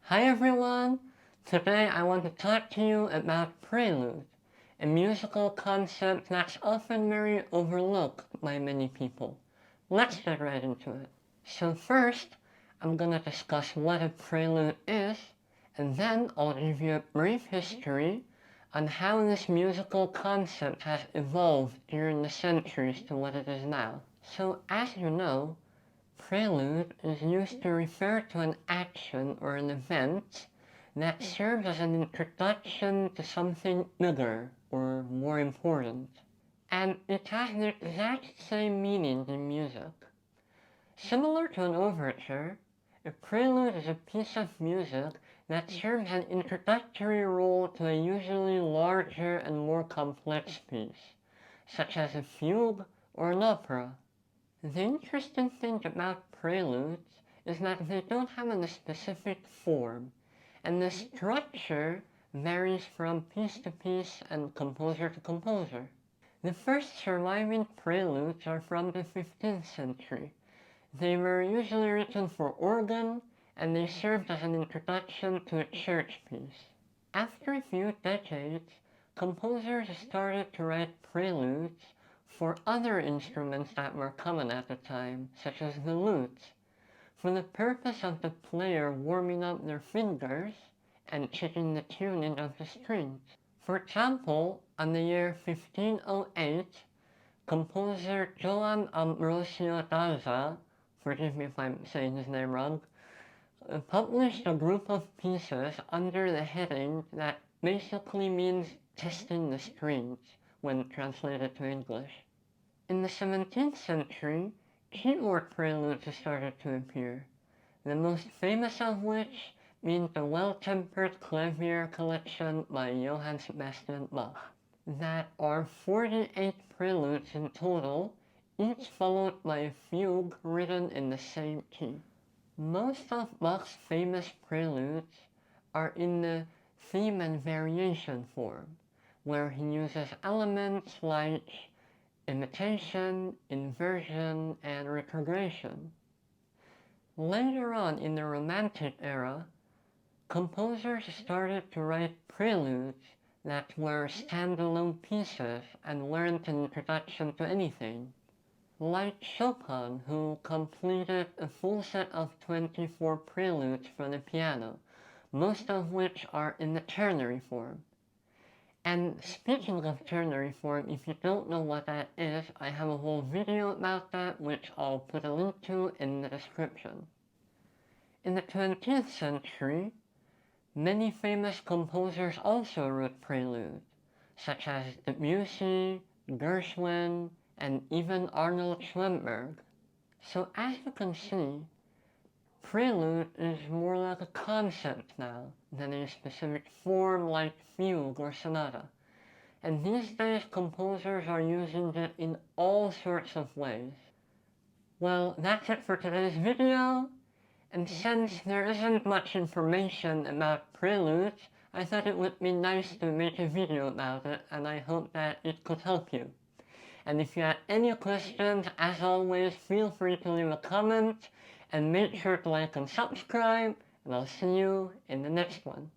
Hi everyone! Today I want to talk to you about Prelude, a musical concept that's often very overlooked by many people. Let's get right into it. So first, I'm gonna discuss what a prelude is, and then I'll give you a brief history on how this musical concept has evolved during the centuries to what it is now. So as you know, prelude is used to refer to an action or an event that serves as an introduction to something bigger or more important. And it has the exact same meaning in music. Similar to an overture, a prelude is a piece of music that serves an introductory role to a usually larger and more complex piece, such as a fugue or an opera. The interesting thing about preludes is that they don't have a specific form, and the structure varies from piece to piece and composer to composer. The first surviving preludes are from the 15th century. They were usually written for organ, and they served as an introduction to a church piece. After a few decades, composers started to write preludes for other instruments that were common at the time, such as the lute, for the purpose of the player warming up their fingers and checking the tuning of the strings. For example, on the year 1508, composer Johann Ambrosio Daza, forgive me if I'm saying his name wrong, published a group of pieces under the heading that basically means testing the strings when translated to English. In the 17th century, keyboard preludes started to appear, the most famous of which being the Well-Tempered Clavier collection by Johann Sebastian Bach. That are 48 preludes in total, each followed by a fugue written in the same key. Most of Bach's famous preludes are in the theme and variation form, where he uses elements like imitation, inversion, and retrogression. Later on in the Romantic era, composers started to write preludes that were standalone pieces and weren't an introduction to anything. Like Chopin, who completed a full set of 24 preludes for the piano, most of which are in the ternary form. And speaking of ternary form, if you don't know what that is, I have a whole video about that which I'll put a link to in the description. In the 20th century, many famous composers also wrote preludes, such as Debussy, Gershwin, and even Arnold Schoenberg. So as you can see, prelude is more like a concept now than a specific form like fugue or sonata. And these days composers are using it in all sorts of ways. Well, that's it for today's video. And since there isn't much information about preludes, I thought it would be nice to make a video about it, and I hope that it could help you. And if you have any questions, as always, feel free to leave a comment, and make sure to like and subscribe, and I'll see you in the next one.